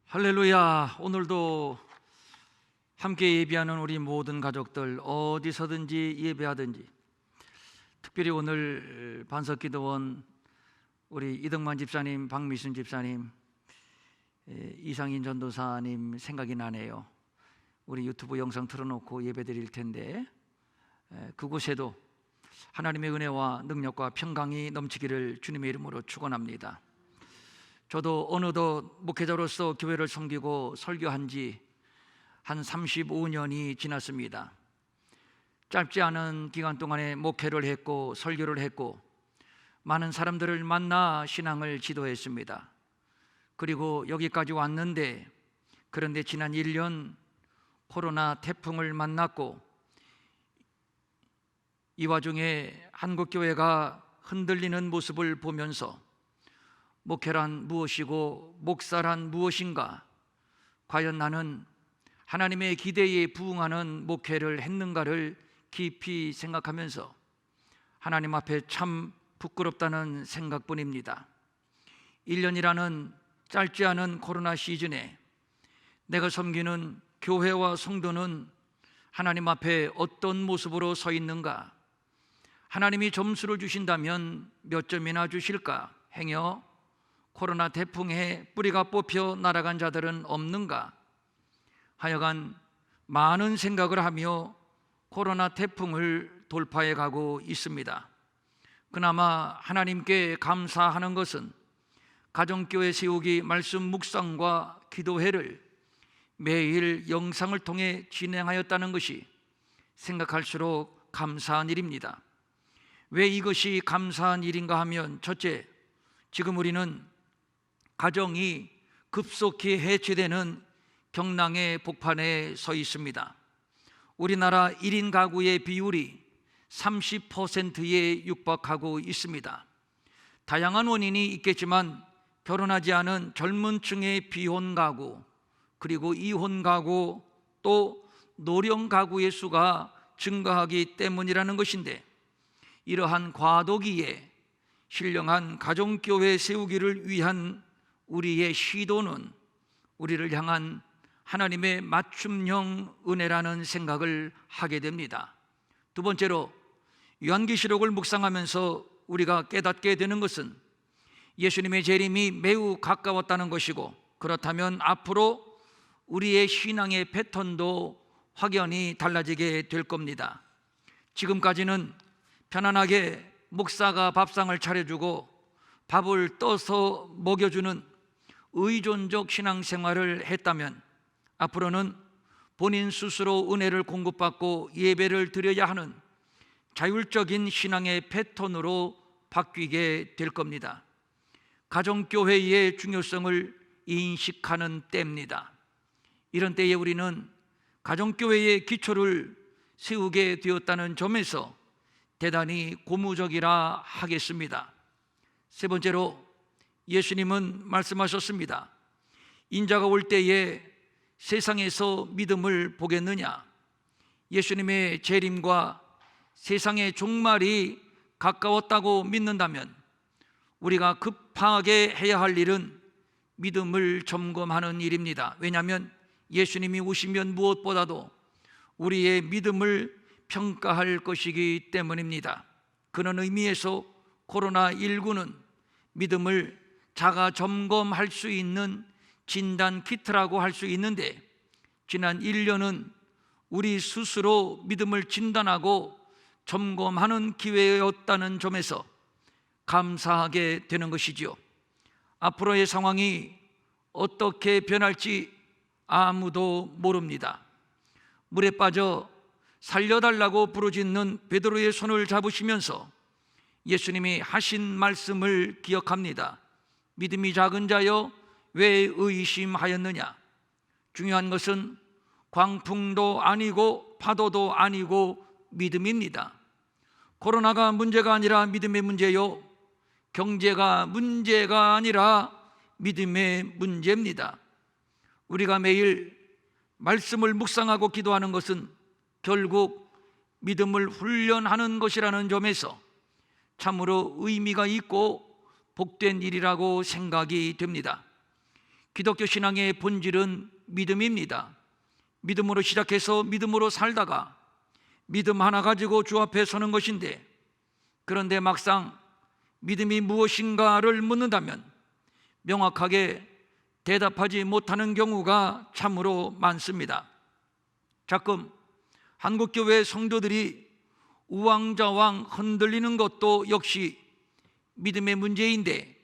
할렐루야. 오늘도 함께 예배하는 우리 모든 가족들, 어디서든지 예배하든지, 특별히 오늘 반석기도원 우리 이덕만 집사님, 박미순 집사님, 이상인 전도사님 생각이 나네요. 우리 유튜브 영상 틀어놓고 예배 드릴 텐데, 그곳에도 하나님의 은혜와 능력과 평강이 넘치기를 주님의 이름으로 축원합니다. 저도 어느덧 목회자로서 교회를 섬기고 설교한 지 한 35년이 지났습니다. 짧지 않은 기간 동안에 목회를 했고 설교를 했고 많은 사람들을 만나 신앙을 지도했습니다. 그리고 여기까지 왔는데, 그런데 지난 1년 코로나 태풍을 만났고, 이 와중에 한국교회가 흔들리는 모습을 보면서 목회란 무엇이고 목사란 무엇인가, 과연 나는 하나님의 기대에 부응하는 목회를 했는가를 깊이 생각하면서 하나님 앞에 참 부끄럽다는 생각뿐입니다. 1년이라는 짧지 않은 코로나 시즌에 내가 섬기는 교회와 성도는 하나님 앞에 어떤 모습으로 서 있는가? 하나님이 점수를 주신다면 몇 점이나 주실까? 행여 코로나 태풍에 뿌리가 뽑혀 날아간 자들은 없는가? 하여간 많은 생각을 하며 코로나 태풍을 돌파해 가고 있습니다. 그나마 하나님께 감사하는 것은 가정교회 세우기 말씀 묵상과 기도회를 매일 영상을 통해 진행하였다는 것이 생각할수록 감사한 일입니다. 왜 이것이 감사한 일인가 하면, 첫째, 지금 우리는 가정이 급속히 해체되는 경랑의 복판에 서 있습니다. 우리나라 1인 가구의 비율이 30%에 육박하고 있습니다. 다양한 원인이 있겠지만 결혼하지 않은 젊은 층의 비혼 가구, 그리고 이혼 가구, 또 노령 가구의 수가 증가하기 때문이라는 것인데, 이러한 과도기에 신령한 가정교회 세우기를 위한 우리의 시도는 우리를 향한 하나님의 맞춤형 은혜라는 생각을 하게 됩니다. 두 번째로, 요한계시록을 묵상하면서 우리가 깨닫게 되는 것은 예수님의 재림이 매우 가까웠다는 것이고, 그렇다면 앞으로 우리의 신앙의 패턴도 확연히 달라지게 될 겁니다. 지금까지는 편안하게 목사가 밥상을 차려주고 밥을 떠서 먹여주는 의존적 신앙생활을 했다면, 앞으로는 본인 스스로 은혜를 공급받고 예배를 드려야 하는 자율적인 신앙의 패턴으로 바뀌게 될 겁니다. 가정교회의 중요성을 인식하는 때입니다. 이런 때에 우리는 가정교회의 기초를 세우게 되었다는 점에서 대단히 고무적이라 하겠습니다. 세 번째로, 예수님은 말씀하셨습니다. 인자가 올 때에 세상에서 믿음을 보겠느냐? 예수님의 재림과 세상의 종말이 가까웠다고 믿는다면 우리가 급하게 해야 할 일은 믿음을 점검하는 일입니다. 왜냐하면 예수님이 오시면 무엇보다도 우리의 믿음을 평가할 것이기 때문입니다. 그런 의미에서 코로나19는 믿음을 자가 점검할 수 있는 진단 키트라고 할 수 있는데, 지난 1년은 우리 스스로 믿음을 진단하고 점검하는 기회였다는 점에서 감사하게 되는 것이죠. 앞으로의 상황이 어떻게 변할지 아무도 모릅니다. 물에 빠져 살려달라고 부르짖는 베드로의 손을 잡으시면서 예수님이 하신 말씀을 기억합니다. 믿음이 작은 자여 왜 의심하였느냐? 중요한 것은 광풍도 아니고 파도도 아니고 믿음입니다. 코로나가 문제가 아니라 믿음의 문제요, 경제가 문제가 아니라 믿음의 문제입니다. 우리가 매일 말씀을 묵상하고 기도하는 것은 결국 믿음을 훈련하는 것이라는 점에서 참으로 의미가 있고 복된 일이라고 생각이 됩니다. 기독교 신앙의 본질은 믿음입니다. 믿음으로 시작해서 믿음으로 살다가 믿음 하나 가지고 주 앞에 서는 것인데, 그런데 막상 믿음이 무엇인가를 묻는다면 명확하게 대답하지 못하는 경우가 참으로 많습니다. 가끔 한국교회 성도들이 우왕좌왕 흔들리는 것도 역시 믿음의 문제인데,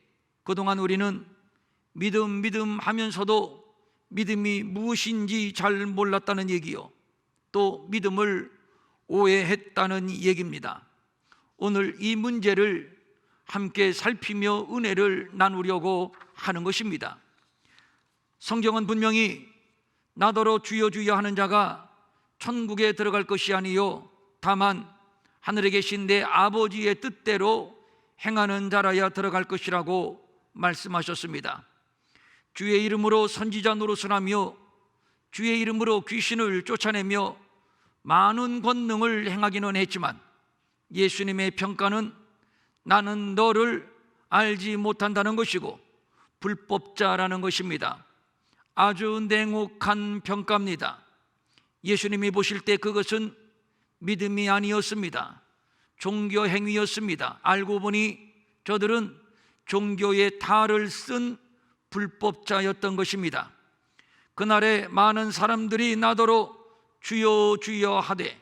그동안 우리는 믿음 하면서도 믿음이 무엇인지 잘 몰랐다는 얘기요, 또 믿음을 오해했다는 얘기입니다. 오늘 이 문제를 함께 살피며 은혜를 나누려고 하는 것입니다. 성경은 분명히 나더러 주여 주여 하는 자가 천국에 들어갈 것이 아니요 다만 하늘에 계신 내 아버지의 뜻대로 행하는 자라야 들어갈 것이라고 말씀하셨습니다. 주의 이름으로 선지자 노릇을 하며 주의 이름으로 귀신을 쫓아내며 많은 권능을 행하기는 했지만 예수님의 평가는 나는 너를 알지 못한다는 것이고 불법자라는 것입니다. 아주 냉혹한 평가입니다. 예수님이 보실 때 그것은 믿음이 아니었습니다. 종교 행위였습니다. 알고 보니 저들은 종교의 탈을 쓴 불법자였던 것입니다. 그날에 많은 사람들이 나더러 주여 주여 하되,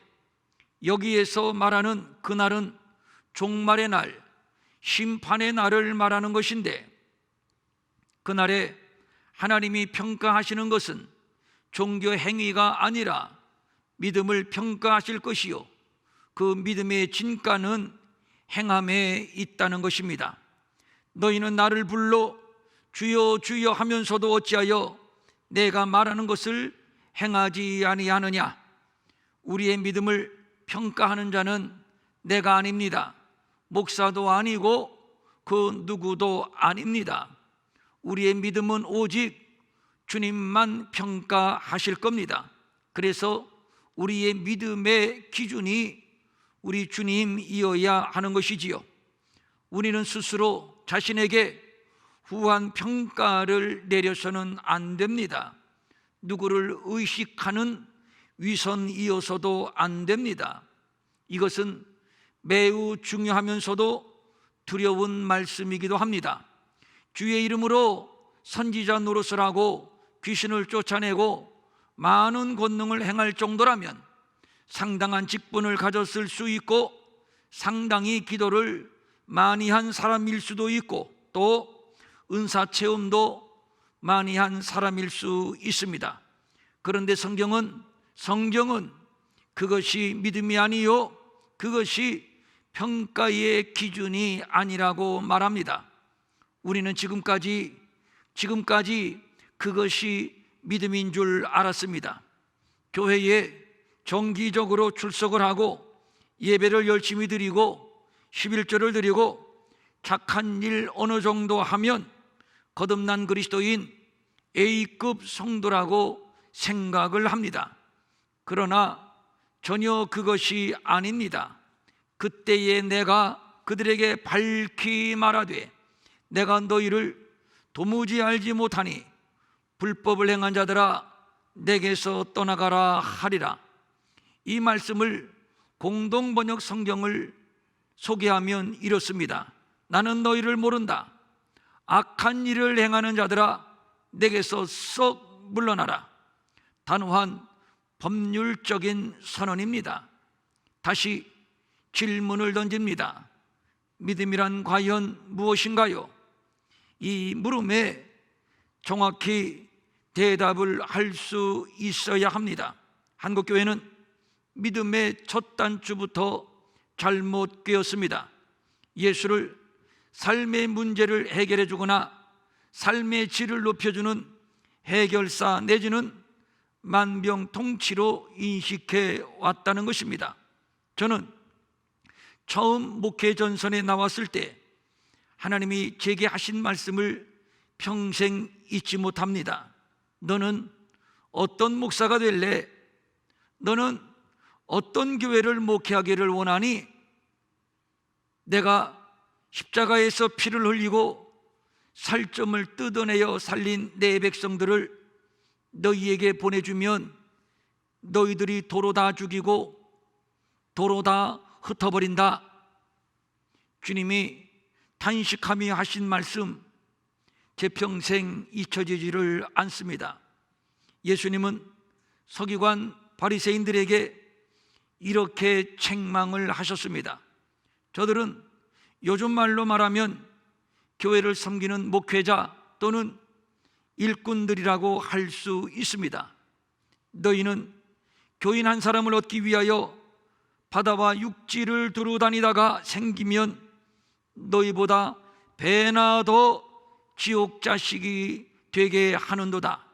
여기에서 말하는 그날은 종말의 날, 심판의 날을 말하는 것인데, 그날에 하나님이 평가하시는 것은 종교 행위가 아니라 믿음을 평가하실 것이요 그 믿음의 진가는 행함에 있다는 것입니다. 너희는 나를 불러 주여 주여 하면서도 어찌하여 내가 말하는 것을 행하지 아니하느냐? 우리의 믿음을 평가하는 자는 내가 아닙니다. 목사도 아니고 그 누구도 아닙니다. 우리의 믿음은 오직 주님만 평가하실 겁니다. 그래서 우리의 믿음의 기준이 우리 주님이어야 하는 것이지요. 우리는 스스로 자신에게 후한 평가를 내려서는 안 됩니다. 누구를 의식하는 위선이어서도 안 됩니다. 이것은 매우 중요하면서도 두려운 말씀이기도 합니다. 주의 이름으로 선지자 노릇을 하고 귀신을 쫓아내고 많은 권능을 행할 정도라면 상당한 직분을 가졌을 수 있고 상당히 기도를 많이 한 사람일 수도 있고 또 은사 체험도 많이 한 사람일 수 있습니다. 그런데 성경은 그것이 믿음이 아니요 그것이 평가의 기준이 아니라고 말합니다. 우리는 지금까지 그것이 믿음인 줄 알았습니다. 교회에 정기적으로 출석을 하고 예배를 열심히 드리고 11조를 드리고 착한 일 어느 정도 하면 거듭난 그리스도인 A급 성도라고 생각을 합니다. 그러나 전혀 그것이 아닙니다. 그때에 내가 그들에게 밝히 말하되 내가 너희를 도무지 알지 못하니 불법을 행한 자들아 내게서 떠나가라 하리라. 이 말씀을 공동번역 성경을 소개하면 이렇습니다. 나는 너희를 모른다. 악한 일을 행하는 자들아 내게서 썩 물러나라. 단호한 법률적인 선언입니다. 다시 질문을 던집니다. 믿음이란 과연 무엇인가요? 이 물음에 정확히 대답을 할 수 있어야 합니다. 한국교회는 믿음의 첫 단추부터 잘못 꿰었습니다. 예수를 삶의 문제를 해결해 주거나 삶의 질을 높여주는 해결사 내지는 만병통치로 인식해 왔다는 것입니다. 저는 처음 목회 전선에 나왔을 때 하나님이 제게 하신 말씀을 평생 잊지 못합니다. 너는 어떤 목사가 될래? 너는 어떤 교회를 목회하기를 원하니? 내가 십자가에서 피를 흘리고 살점을 뜯어내어 살린 내 백성들을 너희에게 보내주면 너희들이 도로 다 죽이고 도로 다 흩어버린다. 주님이 단식하며 하신 말씀, 제 평생 잊혀지지를 않습니다. 예수님은 서기관 바리새인들에게 이렇게 책망을 하셨습니다. 저들은 요즘 말로 말하면 교회를 섬기는 목회자 또는 일꾼들이라고 할 수 있습니다. 너희는 교인 한 사람을 얻기 위하여 바다와 육지를 두루 다니다가 생기면 너희보다 배나 더 지옥 자식이 되게 하는도다.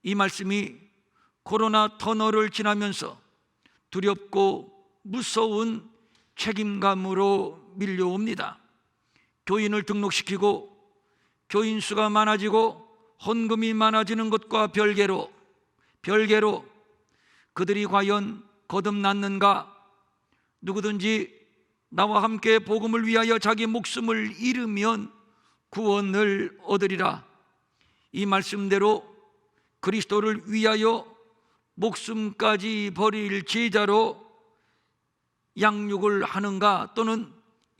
이 말씀이 코로나 터널을 지나면서 두렵고 무서운 책임감으로 밀려옵니다. 교인을 등록시키고 교인 수가 많아지고 헌금이 많아지는 것과 별개로 그들이 과연 거듭났는가? 누구든지 나와 함께 복음을 위하여 자기 목숨을 잃으면 구원을 얻으리라. 이 말씀대로 그리스도를 위하여 목숨까지 버릴 제자로 양육을 하는가 또는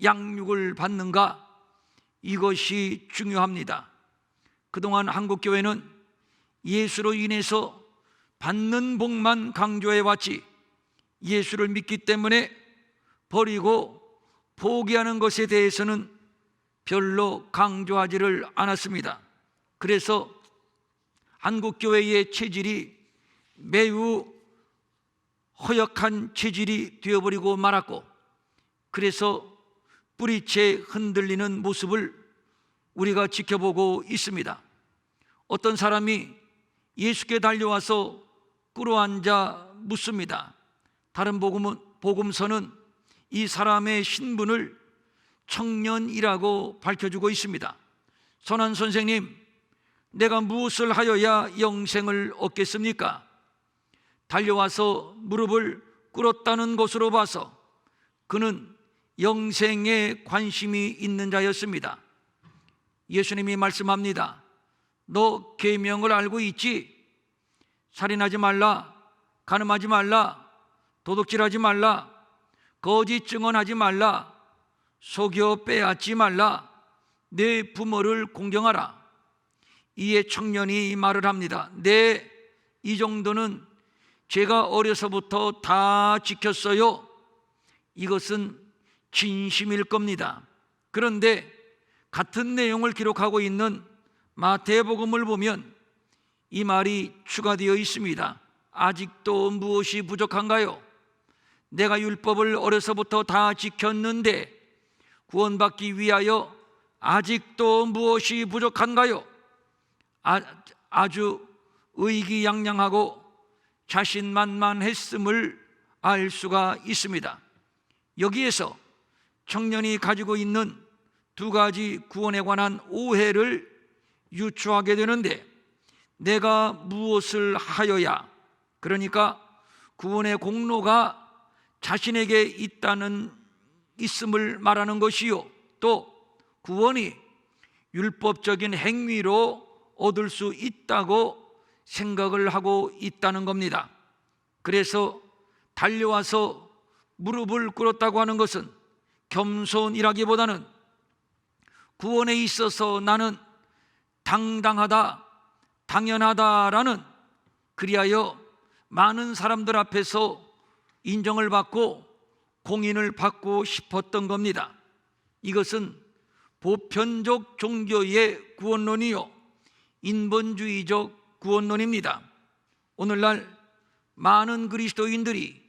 양육을 받는가, 이것이 중요합니다. 그동안 한국교회는 예수로 인해서 받는 복만 강조해 왔지 예수를 믿기 때문에 버리고 포기하는 것에 대해서는 별로 강조하지를 않았습니다. 그래서 한국교회의 체질이 매우 허약한 체질이 되어버리고 말았고, 그래서 뿌리채 흔들리는 모습을 우리가 지켜보고 있습니다. 어떤 사람이 예수께 달려와서 꿇어앉아 묻습니다. 다른 복음서는 이 사람의 신분을 청년이라고 밝혀주고 있습니다. 선한 선생님, 내가 무엇을 하여야 영생을 얻겠습니까? 달려와서 무릎을 꿇었다는 것으로 봐서 그는 영생에 관심이 있는 자였습니다. 예수님이 말씀합니다. 너 계명을 알고 있지? 살인하지 말라, 간음하지 말라, 도둑질하지 말라, 거짓 증언하지 말라, 속여 빼앗지 말라, 내 부모를 공경하라. 이에 청년이 말을 합니다. 네, 이 정도는 제가 어려서부터 다 지켰어요. 이것은 진심일 겁니다. 그런데 같은 내용을 기록하고 있는 마태복음을 보면 이 말이 추가되어 있습니다. 아직도 무엇이 부족한가요? 내가 율법을 어려서부터 다 지켰는데 구원받기 위하여 아직도 무엇이 부족한가요? 아주 의기양양하고 자신만만했음을 알 수가 있습니다. 여기에서 청년이 가지고 있는 두 가지 구원에 관한 오해를 유추하게 되는데, 내가 무엇을 하여야, 그러니까 구원의 공로가 자신에게 있음을 말하는 것이요, 또 구원이 율법적인 행위로 얻을 수 있다고 생각을 하고 있다는 겁니다. 그래서 달려와서 무릎을 꿇었다고 하는 것은 겸손이라기보다는 구원에 있어서 나는 당당하다, 당연하다라는, 그리하여 많은 사람들 앞에서 인정을 받고 공인을 받고 싶었던 겁니다. 이것은 보편적 종교의 구원론이요, 인본주의적 구원론입니다. 오늘날 많은 그리스도인들이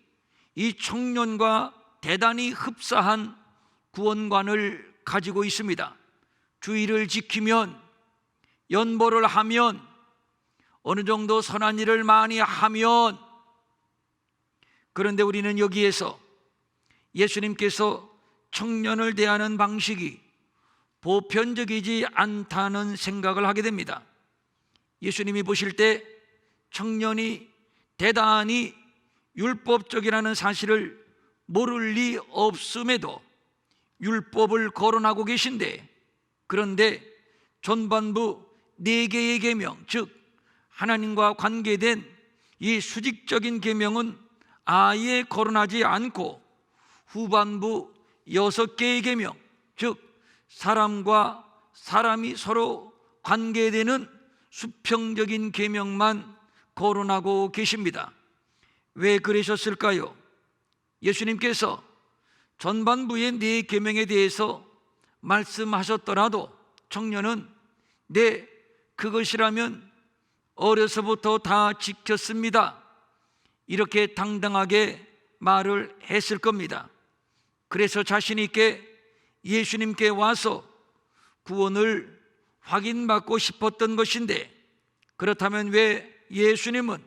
이 청년과 대단히 흡사한 구원관을 가지고 있습니다. 주의를 지키면, 연보를 하면, 어느 정도 선한 일을 많이 하면, 그런데 우리는 여기에서 예수님께서 청년을 대하는 방식이 보편적이지 않다는 생각을 하게 됩니다. 예수님이 보실 때 청년이 대단히 율법적이라는 사실을 모를 리 없음에도 율법을 거론하고 계신데, 그런데 전반부 4개의 계명, 즉 하나님과 관계된 이 수직적인 계명은 아예 거론하지 않고 후반부 6개의 계명, 즉 사람과 사람이 서로 관계되는 수평적인 계명만 거론하고 계십니다. 왜 그러셨을까요? 예수님께서 전반부의 4계명에 대해서 말씀하셨더라도 청년은 네, 그것이라면 어려서부터 다 지켰습니다, 이렇게 당당하게 말을 했을 겁니다. 그래서 자신 있게 예수님께 와서 구원을 확인받고 싶었던 것인데, 그렇다면 왜 예수님은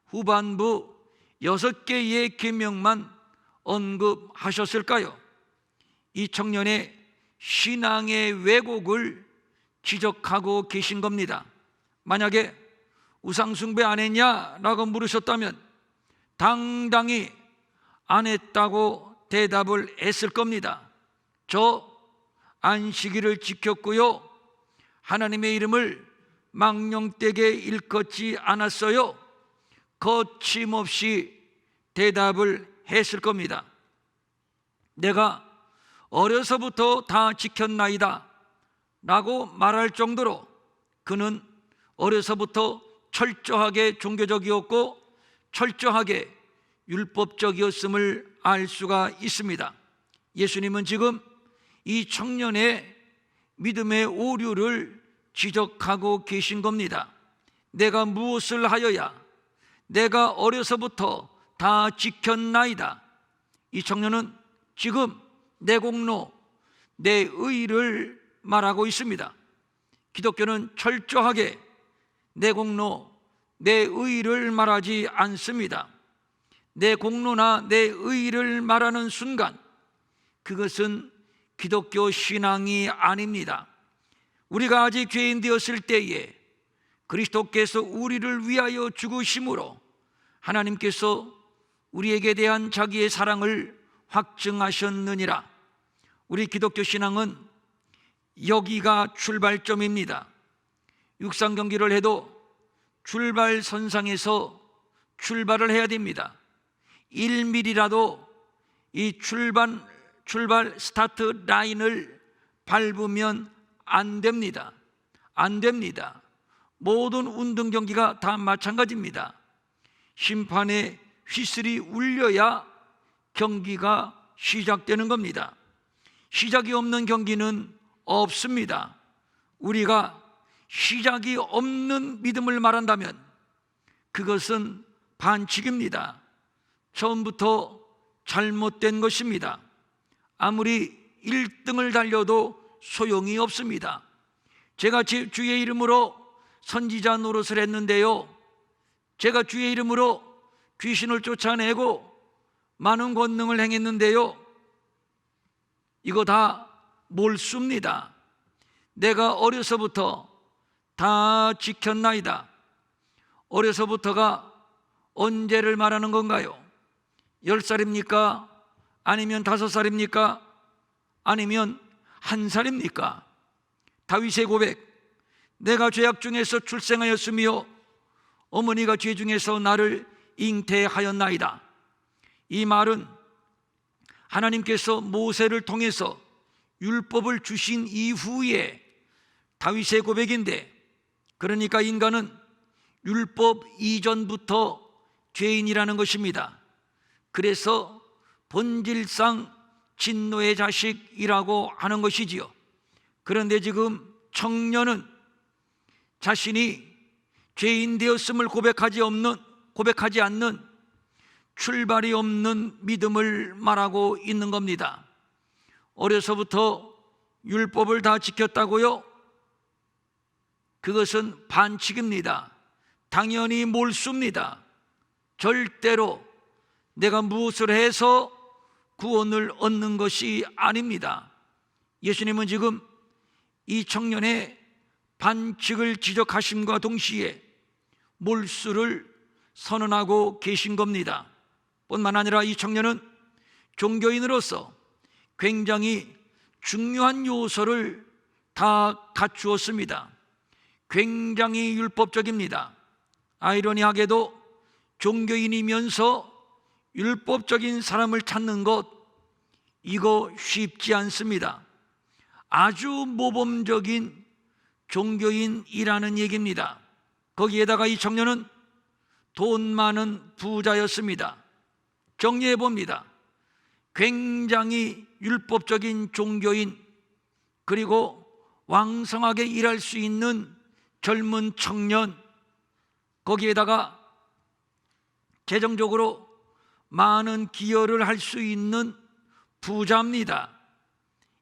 후반부 6개의 계명만 언급하셨을까요? 이 청년의 신앙의 왜곡을 지적하고 계신 겁니다. 만약에 우상숭배 안 했냐라고 물으셨다면 당당히 안 했다고 대답을 했을 겁니다. 저 안식일을 지켰고요, 하나님의 이름을 망령되게 일컫지 않았어요, 거침없이 대답을 했을 겁니다. 내가 어려서부터 다 지켰나이다 라고 말할 정도로 그는 어려서부터 철저하게 종교적이었고 철저하게 율법적이었음을 알 수가 있습니다. 예수님은 지금 이 청년의 믿음의 오류를 지적하고 계신 겁니다. 내가 무엇을 하여야 내가 어려서부터 다 지켰나이다. 이 청년은 지금 내 공로, 내 의를 말하고 있습니다. 기독교는 철저하게 내 공로, 내 의를 말하지 않습니다. 내 공로나 내 의를 말하는 순간 그것은 기독교 신앙이 아닙니다. 우리가 아직 죄인 되었을 때에 그리스도께서 우리를 위하여 죽으심으로 하나님께서 우리에게 대한 자기의 사랑을 확증하셨느니라. 우리 기독교 신앙은 여기가 출발점입니다. 육상 경기를 해도 출발선상에서 출발을 해야 됩니다. 1mm라도 이 출발 스타트 라인을 밟으면 안 됩니다. 안 됩니다. 모든 운동 경기가 다 마찬가지입니다. 심판의 휘슬이 울려야 경기가 시작되는 겁니다. 시작이 없는 경기는 없습니다. 우리가 시작이 없는 믿음을 말한다면 그것은 반칙입니다. 처음부터 잘못된 것입니다. 아무리 1등을 달려도 소용이 없습니다. 제가 주의 이름으로 선지자 노릇을 했는데요, 제가 주의 이름으로 귀신을 쫓아내고 많은 권능을 행했는데요, 이거 다 몰수입니다. 내가 어려서부터 다 지켰나이다. 어려서부터가 언제를 말하는 건가요? 10살입니까? 아니면 5살입니까? 아니면 1살입니까? 다윗의 고백, 내가 죄악 중에서 출생하였으며 어머니가 죄 중에서 나를 잉태하였나이다. 이 말은 하나님께서 모세를 통해서 율법을 주신 이후에 다윗의 고백인데, 그러니까 인간은 율법 이전부터 죄인이라는 것입니다. 그래서 본질상 진노의 자식이라고 하는 것이지요. 그런데 지금 청년은 자신이 죄인 되었음을 고백하지 않는 출발이 없는 믿음을 말하고 있는 겁니다. 어려서부터 율법을 다 지켰다고요? 그것은 반칙입니다. 당연히 몰수입니다. 절대로 내가 무엇을 해서 구원을 얻는 것이 아닙니다. 예수님은 지금 이 청년의 반칙을 지적하심과 동시에 몰수를 선언하고 계신 겁니다. 뿐만 아니라 이 청년은 종교인으로서 굉장히 중요한 요소를 다 갖추었습니다. 굉장히 율법적입니다. 아이러니하게도 종교인이면서 율법적인 사람을 찾는 것, 이거 쉽지 않습니다. 아주 모범적인 종교인이라는 얘기입니다. 거기에다가 이 청년은 돈 많은 부자였습니다. 정리해 봅니다. 굉장히 율법적인 종교인, 그리고 왕성하게 일할 수 있는 젊은 청년, 거기에다가 재정적으로 많은 기여를 할 수 있는 부자입니다.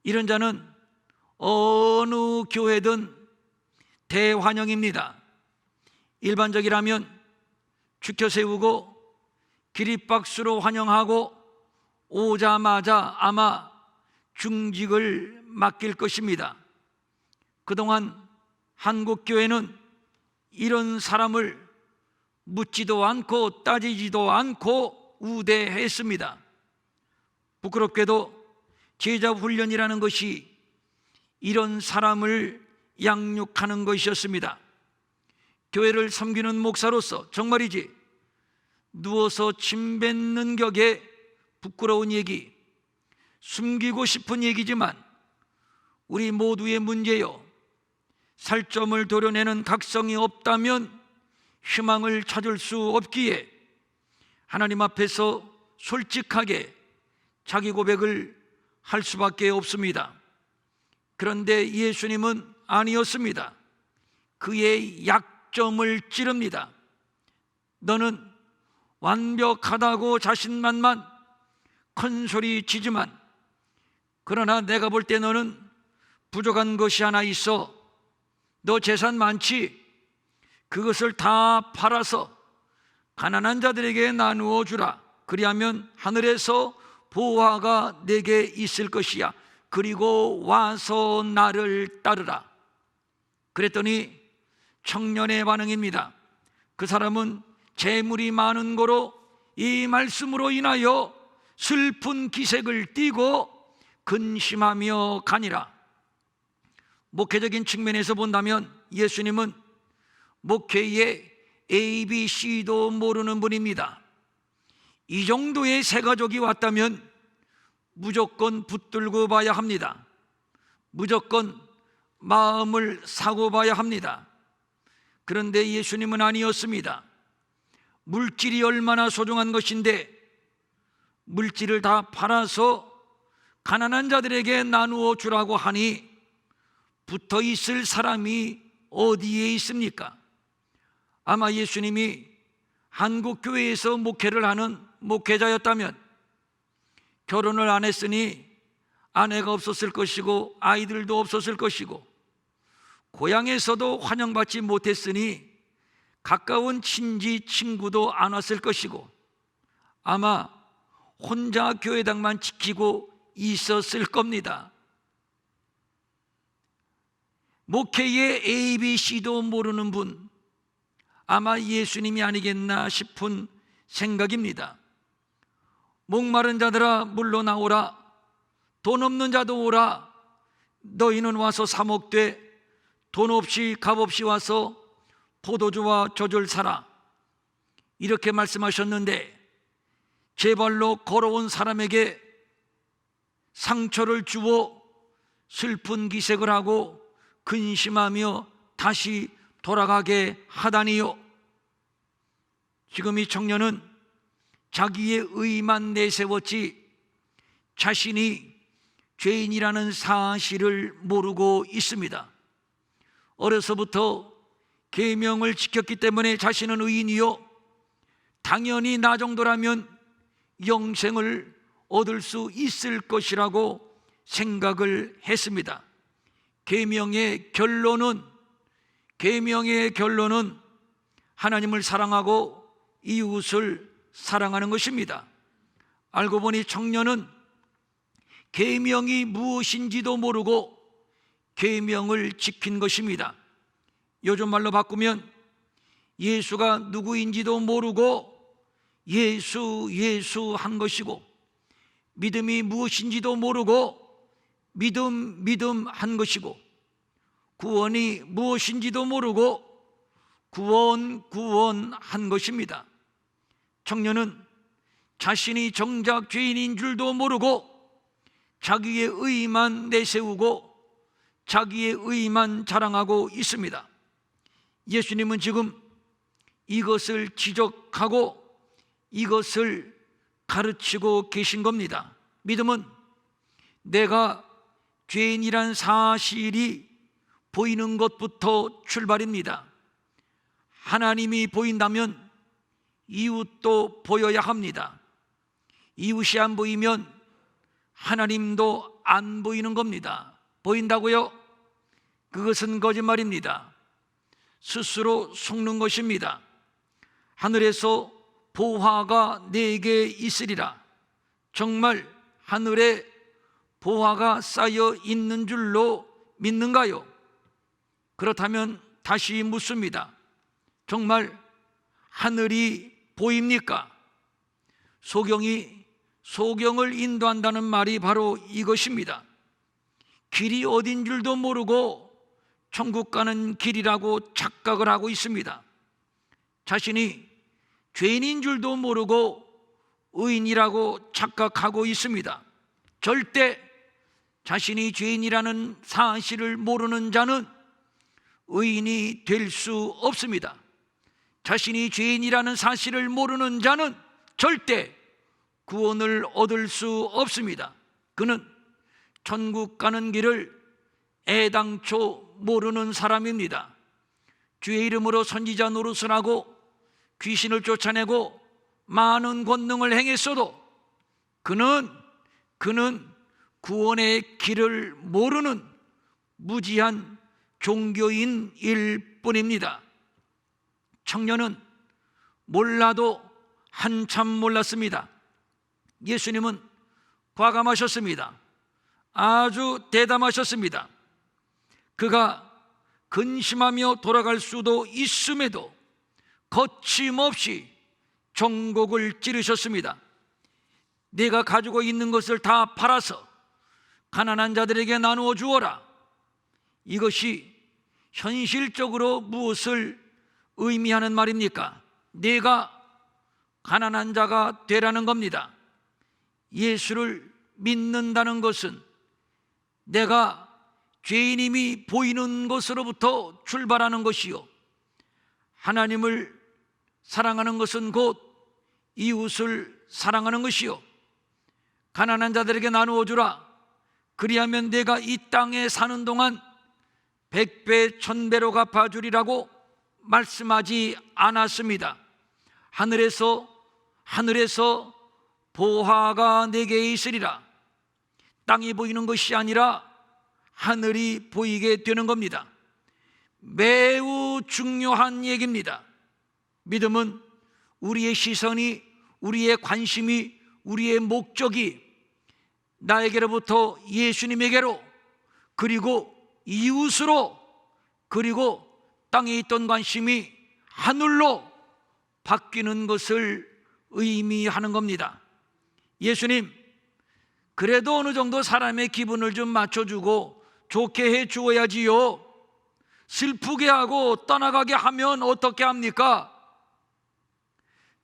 이런 자는 어느 교회든 대환영입니다. 일반적이라면 축혀 세우고 기립박수로 환영하고 오자마자 아마 중직을 맡길 것입니다. 그동안 한국 교회는 이런 사람을 묻지도 않고 따지지도 않고 우대했습니다. 부끄럽게도 제자 훈련이라는 것이 이런 사람을 양육하는 것이었습니다. 교회를 섬기는 목사로서 정말이지 누워서 침 뱉는 격에 부끄러운 얘기, 숨기고 싶은 얘기지만 우리 모두의 문제요, 살점을 도려내는 각성이 없다면 희망을 찾을 수 없기에 하나님 앞에서 솔직하게 자기 고백을 할 수밖에 없습니다. 그런데 예수님은 아니었습니다. 그의 약점을 찌릅니다. 너는 완벽하다고 자신만만 큰 소리 치지만, 그러나 내가 볼 때 너는 부족한 것이 하나 있어. 너 재산 많지? 그것을 다 팔아서 가난한 자들에게 나누어 주라. 그리하면 하늘에서 보화가 내게 있을 것이야. 그리고 와서 나를 따르라. 그랬더니 청년의 반응입니다. 그 사람은 재물이 많은 거로 이 말씀으로 인하여 슬픈 기색을 띠고 근심하며 가니라. 목회적인 측면에서 본다면 예수님은 목회의 ABC도 모르는 분입니다. 이 정도의 새 가족이 왔다면 무조건 붙들고 봐야 합니다. 무조건 마음을 사고 봐야 합니다. 그런데 예수님은 아니었습니다. 물질이 얼마나 소중한 것인데 물질을 다 팔아서 가난한 자들에게 나누어 주라고 하니 붙어 있을 사람이 어디에 있습니까? 아마 예수님이 한국 교회에서 목회를 하는 목회자였다면 결혼을 안 했으니 아내가 없었을 것이고 아이들도 없었을 것이고 고향에서도 환영받지 못했으니 가까운 친지 친구도 안 왔을 것이고 아마 혼자 교회당만 지키고 있었을 겁니다. 목회의 ABC도 모르는 분, 아마 예수님이 아니겠나 싶은 생각입니다. 목마른 자들아 물러나오라. 돈 없는 자도 오라. 너희는 와서 사 먹되 돈 없이 값 없이 와서 포도주와 젖을 사라. 이렇게 말씀하셨는데 제 발로 걸어온 사람에게 상처를 주어 슬픈 기색을 하고 근심하며 다시 돌아가게 하다니요. 지금 이 청년은 자기의 의만 내세웠지 자신이 죄인이라는 사실을 모르고 있습니다. 어려서부터 계명을 지켰기 때문에 자신은 의인이요, 당연히 나 정도라면 영생을 얻을 수 있을 것이라고 생각을 했습니다. 계명의 결론은 하나님을 사랑하고 이웃을 사랑하는 것입니다. 알고 보니 청년은 계명이 무엇인지도 모르고 계명을 지킨 것입니다. 요즘 말로 바꾸면 예수가 누구인지도 모르고 예수 한 것이고, 믿음이 무엇인지도 모르고 믿음 한 것이고, 구원이 무엇인지도 모르고 구원한 것입니다. 청년은 자신이 정작 죄인인 줄도 모르고 자기의 의만 내세우고 자기의 의만 자랑하고 있습니다. 예수님은 지금 이것을 지적하고 이것을 가르치고 계신 겁니다. 믿음은 내가 죄인이란 사실이 보이는 것부터 출발입니다. 하나님이 보인다면 이웃도 보여야 합니다. 이웃이 안 보이면 하나님도 안 보이는 겁니다. 보인다고요? 그것은 거짓말입니다. 스스로 속는 것입니다. 하늘에서 보화가 내게 있으리라. 정말 하늘에 보화가 쌓여 있는 줄로 믿는가요? 그렇다면 다시 묻습니다. 정말 하늘이 보입니까? 소경을 인도한다는 말이 바로 이것입니다. 길이 어딘 줄도 모르고 천국 가는 길이라고 착각을 하고 있습니다. 자신이 죄인인 줄도 모르고 의인이라고 착각하고 있습니다. 절대 자신이 죄인이라는 사실을 모르는 자는 의인이 될 수 없습니다. 자신이 죄인이라는 사실을 모르는 자는 절대 구원을 얻을 수 없습니다. 그는 천국 가는 길을 애당초 모르는 사람입니다. 주의 이름으로 선지자 노릇을 하고 귀신을 쫓아내고 많은 권능을 행했어도 그는 구원의 길을 모르는 무지한 종교인일 뿐입니다. 청년은 몰라도 한참 몰랐습니다. 예수님은 과감하셨습니다. 아주 대담하셨습니다. 그가 근심하며 돌아갈 수도 있음에도 거침없이 종곡을 찌르셨습니다. 네가 가지고 있는 것을 다 팔아서 가난한 자들에게 나누어 주어라. 이것이 현실적으로 무엇을 의미하는 말입니까? 네가 가난한 자가 되라는 겁니다. 예수를 믿는다는 것은 내가 죄인임이 보이는 것으로부터 출발하는 것이요, 하나님을 사랑하는 것은 곧 이웃을 사랑하는 것이요, 가난한 자들에게 나누어 주라. 그리하면 내가 이 땅에 사는 동안 100배 1000배로 갚아주리라고 말씀하지 않았습니다. 하늘에서 보화가 내게 있으리라. 땅이 보이는 것이 아니라 하늘이 보이게 되는 겁니다. 매우 중요한 얘기입니다. 믿음은 우리의 시선이, 우리의 관심이, 우리의 목적이 나에게로부터 예수님에게로, 그리고 이웃으로, 그리고 땅에 있던 관심이 하늘로 바뀌는 것을 의미하는 겁니다. 예수님, 그래도 어느 정도 사람의 기분을 좀 맞춰주고 좋게 해 주어야지요. 슬프게 하고 떠나가게 하면 어떻게 합니까?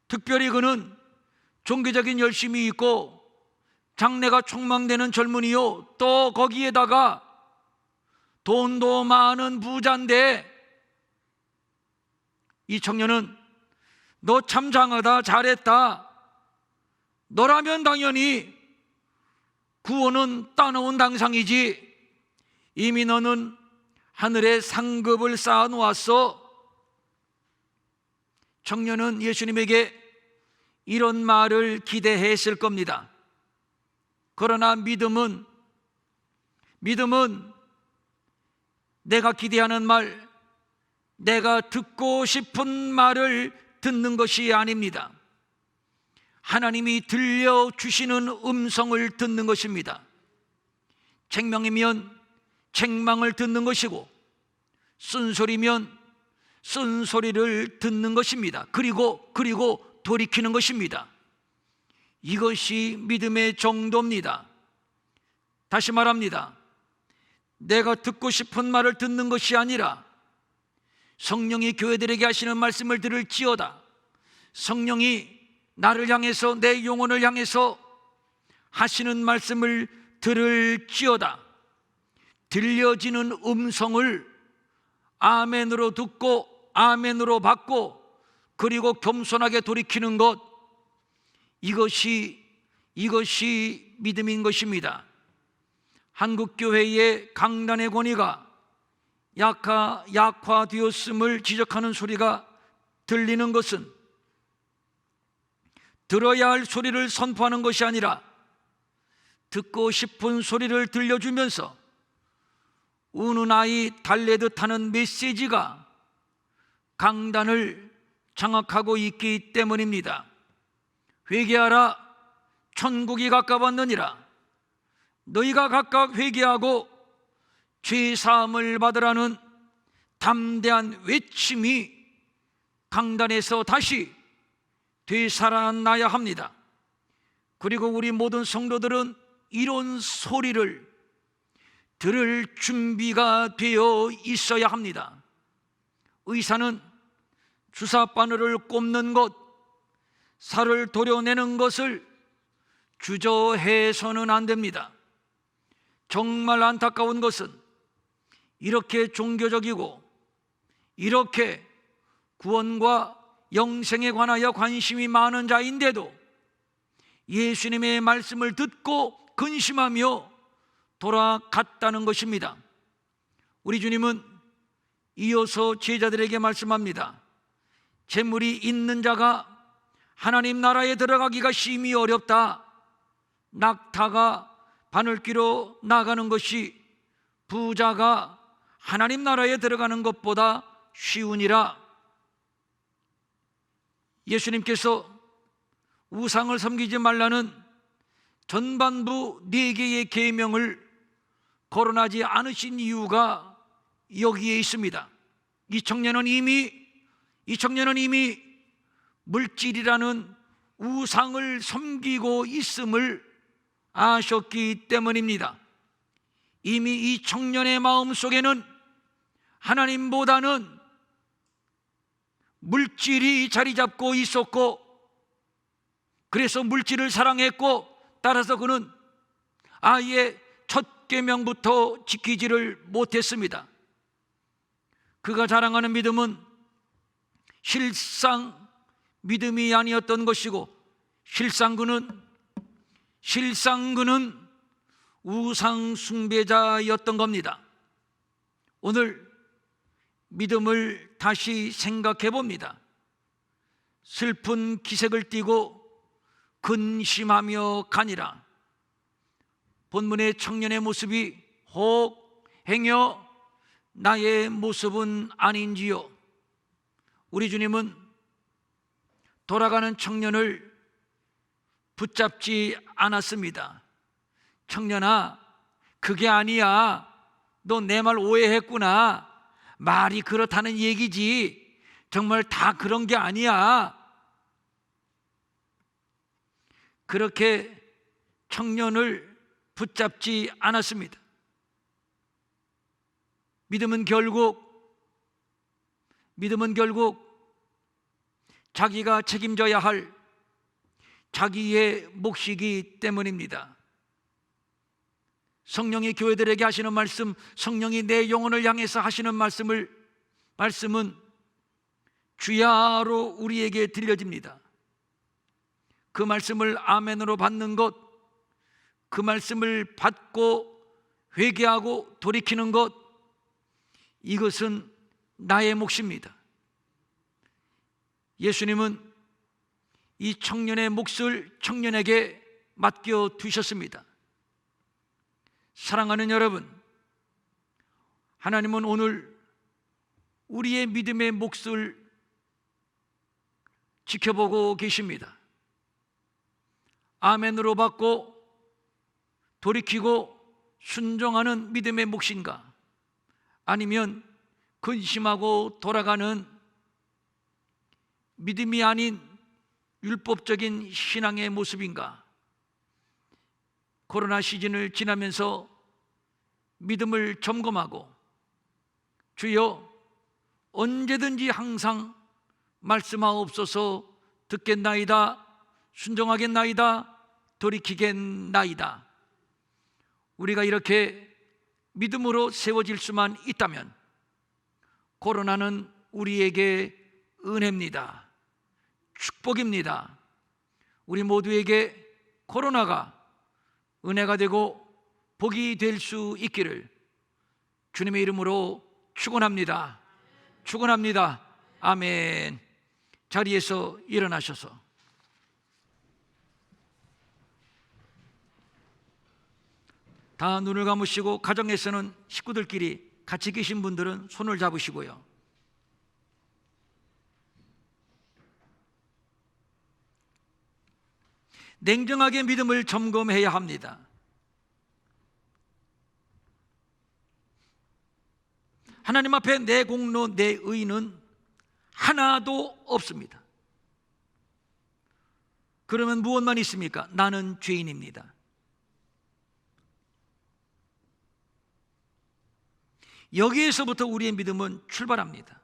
특별히 그는 종교적인 열심이 있고 장래가 촉망되는 젊은이요, 또 거기에다가 돈도 많은 부자인데, 이 청년은 너 참 장하다, 잘했다, 너라면 당연히 구원은 따놓은 당상이지, 이미 너는 하늘에 상급을 쌓아 놓았어. 청년은 예수님에게 이런 말을 기대했을 겁니다. 그러나 믿음은 내가 기대하는 말, 내가 듣고 싶은 말을 듣는 것이 아닙니다. 하나님이 들려주시는 음성을 듣는 것입니다. 책망이면 책망을 듣는 것이고, 쓴소리면 쓴소리를 듣는 것입니다. 그리고 돌이키는 것입니다. 이것이 믿음의 정도입니다. 다시 말합니다. 내가 듣고 싶은 말을 듣는 것이 아니라 성령이 교회들에게 하시는 말씀을 들을지어다. 성령이 나를 향해서, 내 영혼을 향해서 하시는 말씀을 들을지어다. 들려지는 음성을 아멘으로 듣고 아멘으로 받고 그리고 겸손하게 돌이키는 것, 이것이 믿음인 것입니다. 한국교회의 강단의 권위가 약화되었음을 지적하는 소리가 들리는 것은 들어야 할 소리를 선포하는 것이 아니라 듣고 싶은 소리를 들려주면서 우는 아이 달래듯 하는 메시지가 강단을 장악하고 있기 때문입니다. 회개하라, 천국이 가까웠느니라. 너희가 각각 회개하고 죄사함을 받으라는 담대한 외침이 강단에서 다시 되살아나야 합니다. 그리고 우리 모든 성도들은 이런 소리를 들을 준비가 되어 있어야 합니다. 의사는 주사 바늘을 꼽는 것, 살을 도려내는 것을 주저해서는 안 됩니다. 정말 안타까운 것은 이렇게 종교적이고 이렇게 구원과 영생에 관하여 관심이 많은 자인데도 예수님의 말씀을 듣고 근심하며 돌아갔다는 것입니다. 우리 주님은 이어서 제자들에게 말씀합니다. 재물이 있는 자가 하나님 나라에 들어가기가 심히 어렵다. 낙타가 바늘귀로 나가는 것이 부자가 하나님 나라에 들어가는 것보다 쉬우니라. 예수님께서 우상을 섬기지 말라는 전반부 4개의 계명을 거론하지 않으신 이유가 여기에 있습니다. 이 청년은 이미 물질이라는 우상을 섬기고 있음을 아셨기 때문입니다. 이미 이 청년의 마음 속에는 하나님보다는 물질이 자리 잡고 있었고, 그래서 물질을 사랑했고, 따라서 그는 아예 첫 계명부터 지키지를 못했습니다. 그가 자랑하는 믿음은 실상 믿음이 아니었던 것이고, 실상 그는 우상 숭배자였던 겁니다. 오늘 믿음을 다시 생각해 봅니다. 슬픈 기색을 띠고 근심하며 가니라. 본문의 청년의 모습이 혹 행여 나의 모습은 아닌지요. 우리 주님은 돌아가는 청년을 붙잡지 않았습니다. 청년아, 그게 아니야. 너 내 말 오해했구나. 말이 그렇다는 얘기지. 정말 다 그런 게 아니야. 그렇게 청년을 붙잡지 않았습니다. 믿음은 결국 자기가 책임져야 할 자기의 몫이기 때문입니다. 성령이 교회들에게 하시는 말씀, 성령이 내 영혼을 향해서 하시는 말씀은 주야로 우리에게 들려집니다. 그 말씀을 아멘으로 받는 것, 그 말씀을 받고 회개하고 돌이키는 것, 이것은 나의 몫입니다. 예수님은 이 청년의 몫을 청년에게 맡겨 두셨습니다. 사랑하는 여러분, 하나님은 오늘 우리의 믿음의 몫을 지켜보고 계십니다. 아멘으로 받고 돌이키고 순종하는 믿음의 몫인가? 아니면 근심하고 돌아가는 믿음이 아닌 율법적인 신앙의 모습인가? 코로나 시즌을 지나면서 믿음을 점검하고 주여 언제든지 항상 말씀하옵소서 듣겠나이다, 순종하겠나이다, 돌이키겠나이다. 우리가 이렇게 믿음으로 세워질 수만 있다면 코로나는 우리에게 은혜입니다. 축복입니다. 우리 모두에게 코로나가 은혜가 되고 복이 될 수 있기를 주님의 이름으로 축원합니다. 축원합니다. 아멘. 자리에서 일어나셔서 다 눈을 감으시고, 가정에서는 식구들끼리 같이 계신 분들은 손을 잡으시고요. 냉정하게 믿음을 점검해야 합니다. 하나님 앞에 내 공로, 내 의는 하나도 없습니다. 그러면 무엇만 있습니까? 나는 죄인입니다. 여기에서부터 우리의 믿음은 출발합니다.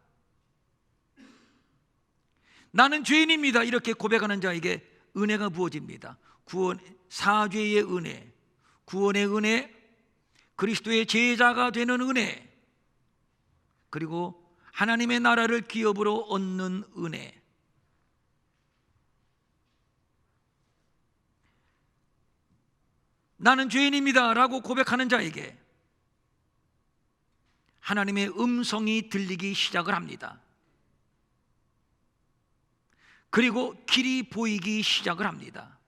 나는 죄인입니다. 이렇게 고백하는 자에게 은혜가 부어집니다. 구원, 사죄의 은혜, 구원의 은혜, 그리스도의 제자가 되는 은혜, 그리고 하나님의 나라를 기업으로 얻는 은혜. 나는 죄인입니다 라고 고백하는 자에게 하나님의 음성이 들리기 시작을 합니다. 그리고 길이 보이기 시작을 합니다.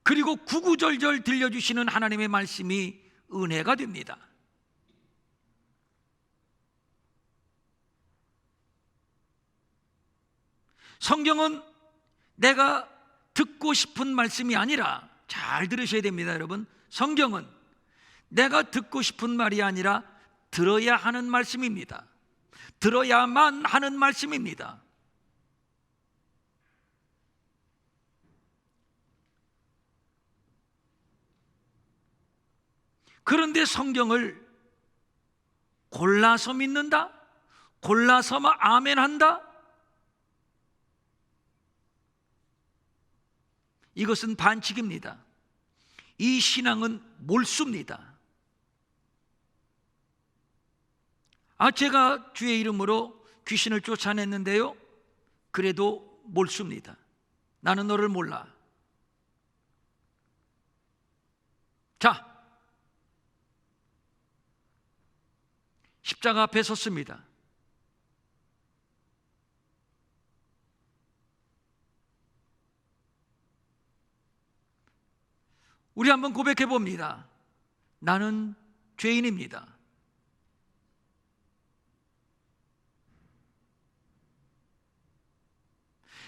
그리고 구구절절 들려주시는 하나님의 말씀이 은혜가 됩니다. 성경은 내가 듣고 싶은 말씀이 아니라, 잘 들으셔야 됩니다, 여러분. 성경은 내가 듣고 싶은 말이 아니라 들어야 하는 말씀입니다. 들어야만 하는 말씀입니다. 그런데 성경을 골라서 믿는다? 골라서만 아멘한다? 이것은 반칙입니다. 이 신앙은 몰수입니다. 제가 주의 이름으로 귀신을 쫓아냈는데요, 그래도 몰수입니다. 나는 너를 몰라. 자, 십자가 앞에 섰습니다. 우리 한번 고백해 봅니다. 나는 죄인입니다.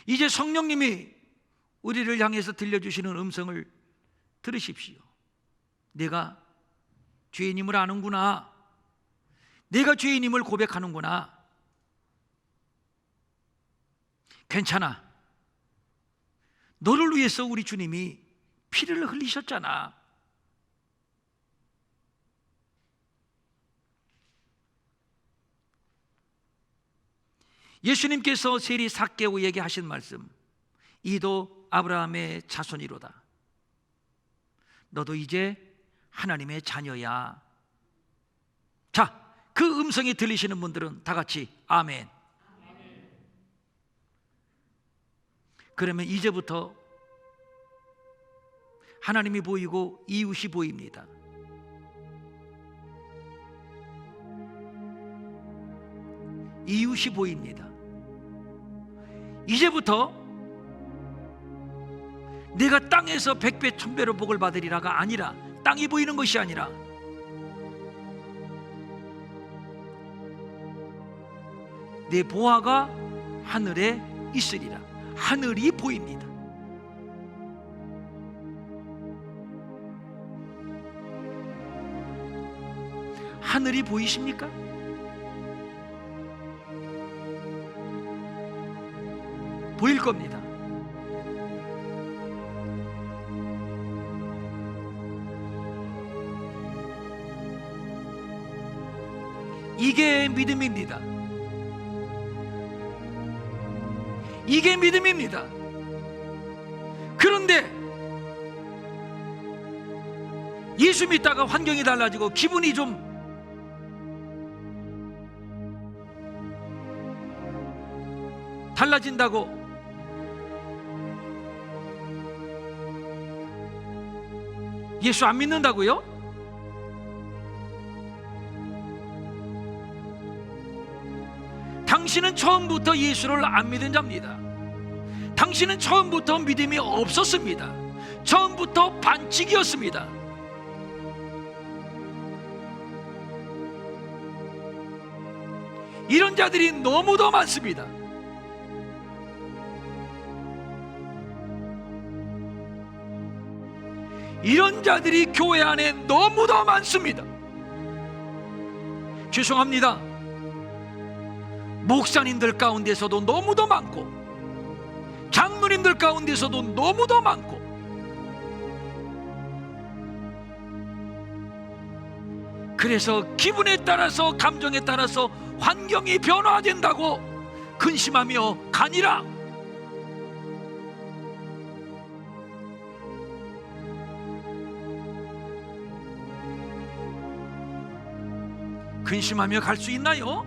이제 성령님이 우리를 향해서 들려주시는 음성을 들으십시오. 내가 죄인임을 아는구나. 내가 죄인임을 고백하는구나. 괜찮아. 너를 위해서 우리 주님이 피를 흘리셨잖아. 예수님께서 세리 삭개오에게 하신 말씀, 이도 아브라함의 자손이로다. 너도 이제 하나님의 자녀야. 자, 그 음성이 들리시는 분들은 다 같이 아멘. 그러면 이제부터 하나님이 보이고 이웃이 보입니다. 이웃이 보입니다. 이제부터 내가 땅에서 100배 1000배로 복을 받으리라가 아니라, 땅이 보이는 것이 아니라 내 보화가 하늘에 있으리라. 하늘이 보입니다. 하늘이 보이십니까? 보일 겁니다. 이게 믿음입니다. 이게 믿음입니다. 그런데 예수 믿다가 환경이 달라지고 기분이 좀 달라진다고 예수 안 믿는다고요? 당신은 처음부터 예수를 안 믿은 자입니다. 당신은 처음부터 믿음이 없었습니다. 처음부터 반칙이었습니다. 이런 자들이 너무도 많습니다. 이런 자들이 교회 안에 너무도 많습니다. 죄송합니다. 목사님들 가운데서도 너무도 많고, 장로님들 가운데서도 너무도 많고, 그래서 기분에 따라서, 감정에 따라서 환경이 변화된다고 근심하며 가니라. 근심하며 갈 수 있나요?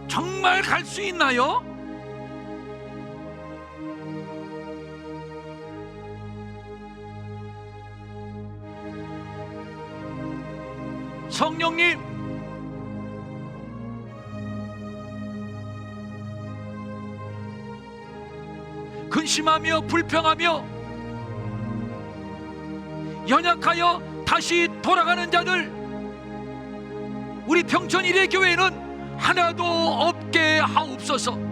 정말 갈 수 있나요? 성령님, 근심하며 불평하며 연약하여 다시 돌아가는 자들, 우리 평촌 일회교회는 하나도 없게 하옵소서.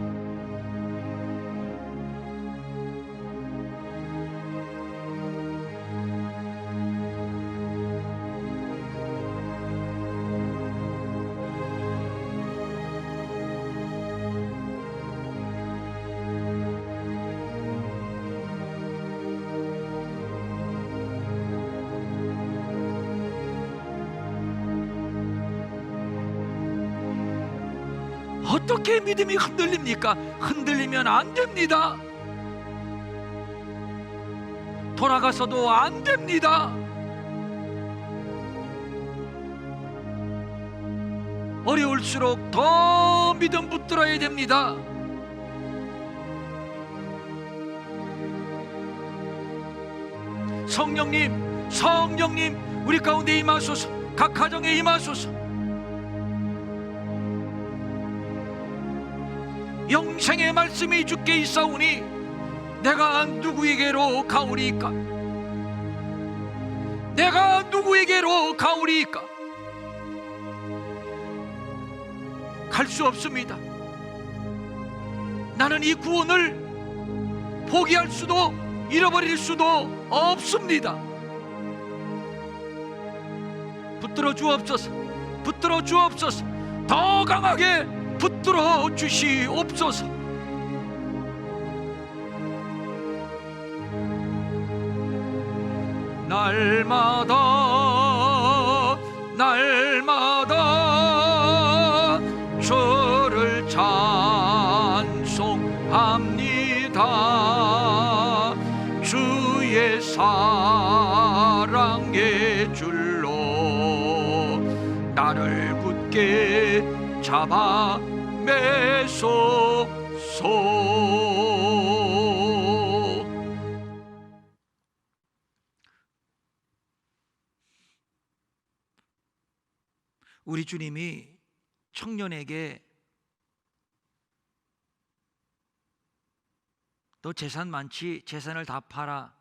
어떻게 믿음이 흔들립니까? 흔들리면 안 됩니다. 돌아가서도 안 됩니다. 어려울수록 더 믿음 붙들어야 됩니다. 성령님, 성령님, 우리 가운데 임하소서. 각 가정에 임하소서. 영생의 말씀이 주께 있사오니 내가 누구에게로 가오리이까? 내가 누구에게로 가오리이까? 갈 수 없습니다. 나는 이 구원을 포기할 수도 잃어버릴 수도 없습니다. 붙들어 주옵소서. 붙들어 주옵소서. 더 강하게 붙들어 주시옵소서. 날마다 날마다 주를 찬송합니다. 주의 사랑의 줄로 나를 굳게 잡아 매소서. 우리 주님이 청년에게 너 재산 많지? 재산을 다 팔아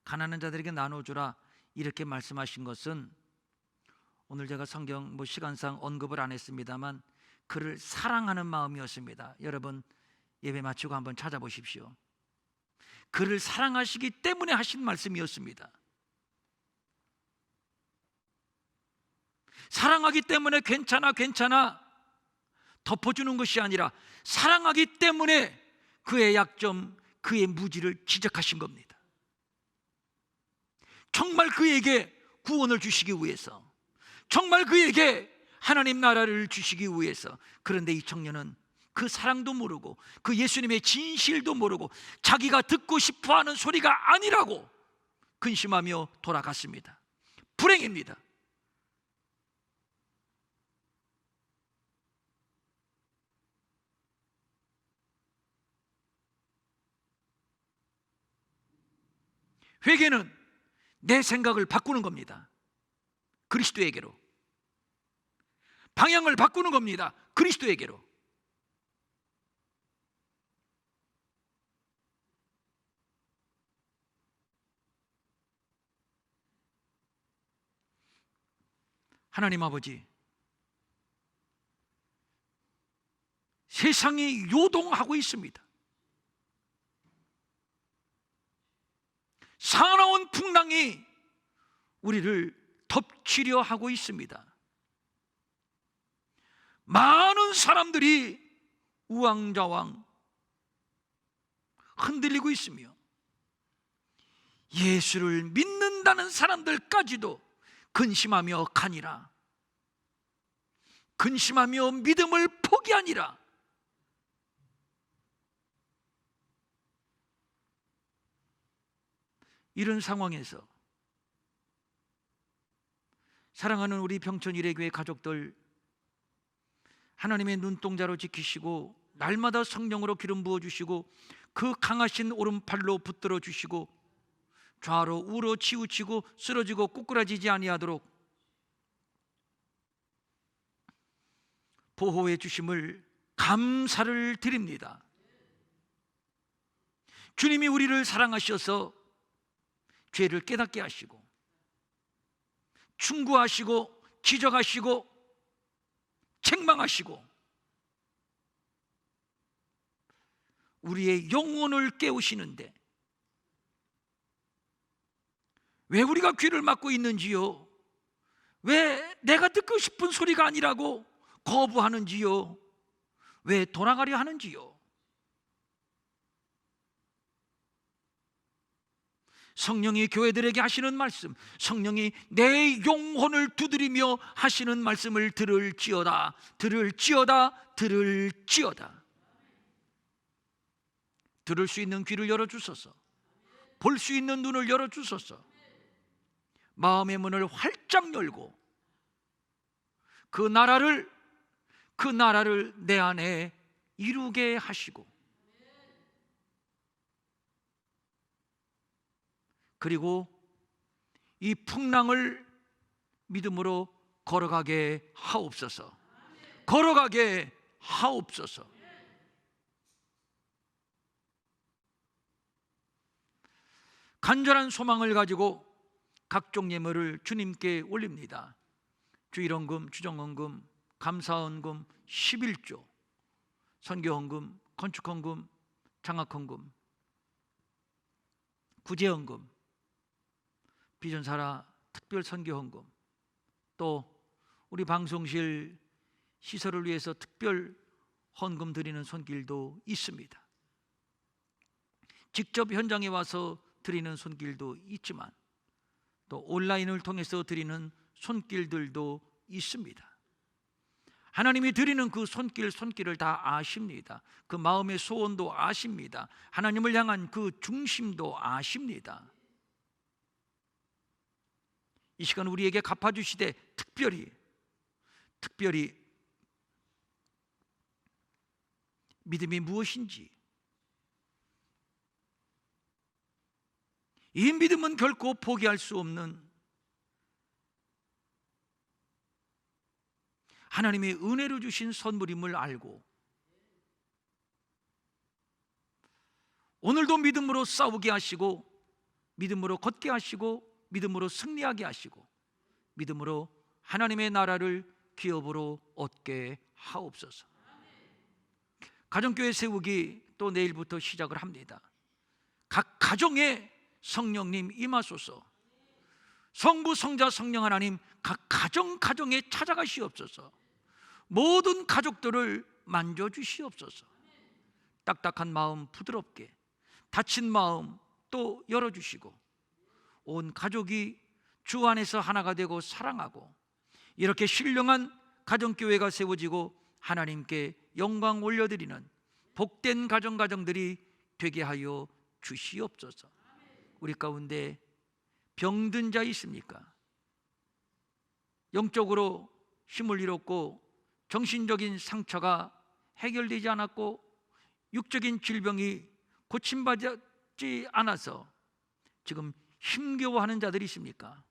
가난한 자들에게 나눠주라 이렇게 말씀하신 것은, 오늘 제가 성경 시간상 언급을 안 했습니다만 그를 사랑하는 마음이었습니다. 여러분 예배 마치고 한번 찾아보십시오. 그를 사랑하시기 때문에 하신 말씀이었습니다. 사랑하기 때문에 괜찮아 덮어주는 것이 아니라 사랑하기 때문에 그의 약점, 그의 무지를 지적하신 겁니다. 정말 그에게 구원을 주시기 위해서, 정말 그에게 하나님 나라를 주시기 위해서. 그런데 이 청년은 그 사랑도 모르고 그 예수님의 진실도 모르고 자기가 듣고 싶어하는 소리가 아니라고 근심하며 돌아갔습니다. 불행입니다. 회개는 내 생각을 바꾸는 겁니다. 그리스도에게로. 방향을 바꾸는 겁니다. 그리스도에게로. 하나님 아버지, 세상이 요동하고 있습니다. 사나운 풍랑이 우리를 덮치려 하고 있습니다. 많은 사람들이 우왕좌왕 흔들리고 있으며 예수를 믿는다는 사람들까지도 근심하며 가니라. 근심하며 믿음을 포기하니라. 이런 상황에서 사랑하는 우리 병천 일회교회 가족들, 하나님의 눈동자로 지키시고 날마다 성령으로 기름 부어주시고 그 강하신 오른팔로 붙들어 주시고 좌로 우로 치우치고 쓰러지고 꼬꾸라지지 아니하도록 보호해 주심을 감사를 드립니다. 주님이 우리를 사랑하셔서 죄를 깨닫게 하시고 충고하시고 지적하시고 책망하시고 우리의 영혼을 깨우시는데 왜 우리가 귀를 막고 있는지요? 왜 내가 듣고 싶은 소리가 아니라고 거부하는지요? 왜 돌아가려 하는지요? 성령이 교회들에게 하시는 말씀, 성령이 내 영혼을 두드리며 하시는 말씀을 들을지어다, 들을지어다, 들을지어다. 들을 수 있는 귀를 열어주소서. 볼 수 있는 눈을 열어주소서. 마음의 문을 활짝 열고 그 나라를 내 안에 이루게 하시고, 그리고 이 풍랑을 믿음으로 걸어가게 하옵소서. 걸어가게 하옵소서. 간절한 소망을 가지고 각종 예물을 주님께 올립니다. 주일헌금, 주정헌금, 감사헌금, 11조, 선교헌금, 건축헌금, 장학헌금, 구제헌금, 비전사라 특별선교헌금, 또 우리 방송실 시설을 위해서 특별 헌금 드리는 손길도 있습니다. 직접 현장에 와서 드리는 손길도 있지만 또 온라인을 통해서 드리는 손길들도 있습니다. 하나님이 드리는 그 손길을 다 아십니다. 그 마음의 소원도 아십니다. 하나님을 향한 그 중심도 아십니다. 이 시간 우리에게 갚아주시되 특별히 믿음이 무엇인지, 이 믿음은 결코 포기할 수 없는 하나님의 은혜로 주신 선물임을 알고 오늘도 믿음으로 싸우게 하시고 믿음으로 걷게 하시고 믿음으로 승리하게 하시고 믿음으로 하나님의 나라를 기업으로 얻게 하옵소서. 가정교회 세우기 또 내일부터 시작을 합니다. 각 가정에 성령님 임하소서. 성부, 성자, 성령 하나님 각 가정에 찾아가시옵소서. 모든 가족들을 만져주시옵소서. 딱딱한 마음 부드럽게, 다친 마음 또 열어주시고 온 가족이 주 안에서 하나가 되고 사랑하고 이렇게 신령한 가정교회가 세워지고 하나님께 영광 올려드리는 복된 가정들이 되게 하여 주시옵소서. 우리 가운데 병든 자 있습니까? 영적으로 힘을 잃었고 정신적인 상처가 해결되지 않았고 육적인 질병이 고침받지 않아서 지금 힘겨워하는 자들이 있습니까?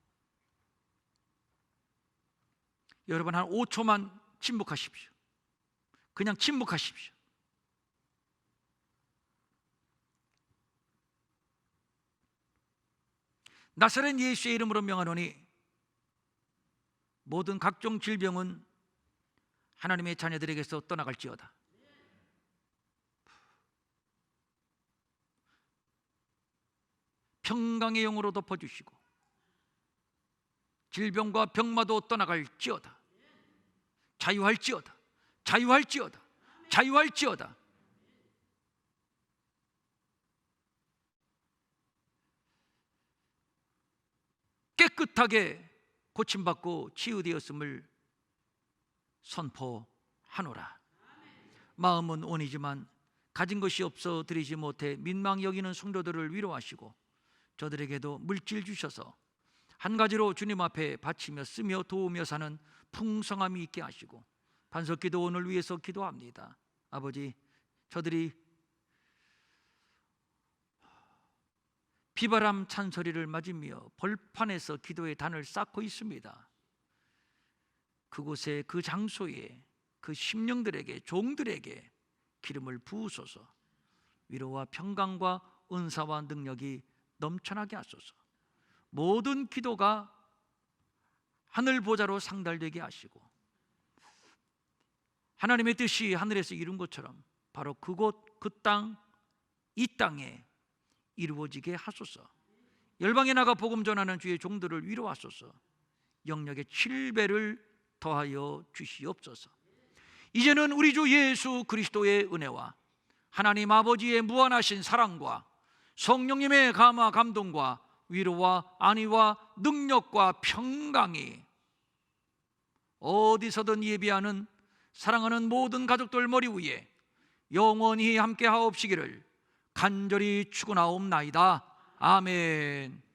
여러분 한 5초만 침묵하십시오. 그냥 침묵하십시오. 나사렛 예수의 이름으로 명하노니 모든 각종 질병은 하나님의 자녀들에게서 떠나갈지어다. 평강의 영으로 덮어주시고 질병과 병마도 떠나갈지어다. 자유할지어다. 자유할지어다. 자유할지어다. 깨끗하게 고침받고 치유되었음을 선포하노라. 마음은 온이지만 가진 것이 없어 드리지 못해 민망히 여기는 성도들을 위로하시고 저들에게도 물질 주셔서 한 가지로 주님 앞에 바치며 쓰며 도우며 사는 풍성함이 있게 하시고 반석기도 오늘 위해서 기도합니다. 아버지, 저들이 비바람 찬소리를 맞으며 벌판에서 기도의 단을 쌓고 있습니다. 그곳에 그 장소에 그 심령들에게 종들에게 기름을 부으소서. 위로와 평강과 은사와 능력이 넘쳐나게 하소서. 모든 기도가 하늘 보좌로 상달되게 하시고 하나님의 뜻이 하늘에서 이룬 것처럼 바로 그곳 그 땅 이 땅에 이루어지게 하소서. 열방에 나가 복음 전하는 주의 종들을 위로하소서. 영역의 7배를 더하여 주시옵소서. 이제는 우리 주 예수 그리스도의 은혜와 하나님 아버지의 무한하신 사랑과 성령님의 감화 감동과 위로와 안위와 능력과 평강이 어디서든 예비하는 사랑하는 모든 가족들 머리 위에 영원히 함께 하옵시기를 간절히 축원하옵나이다. 아멘.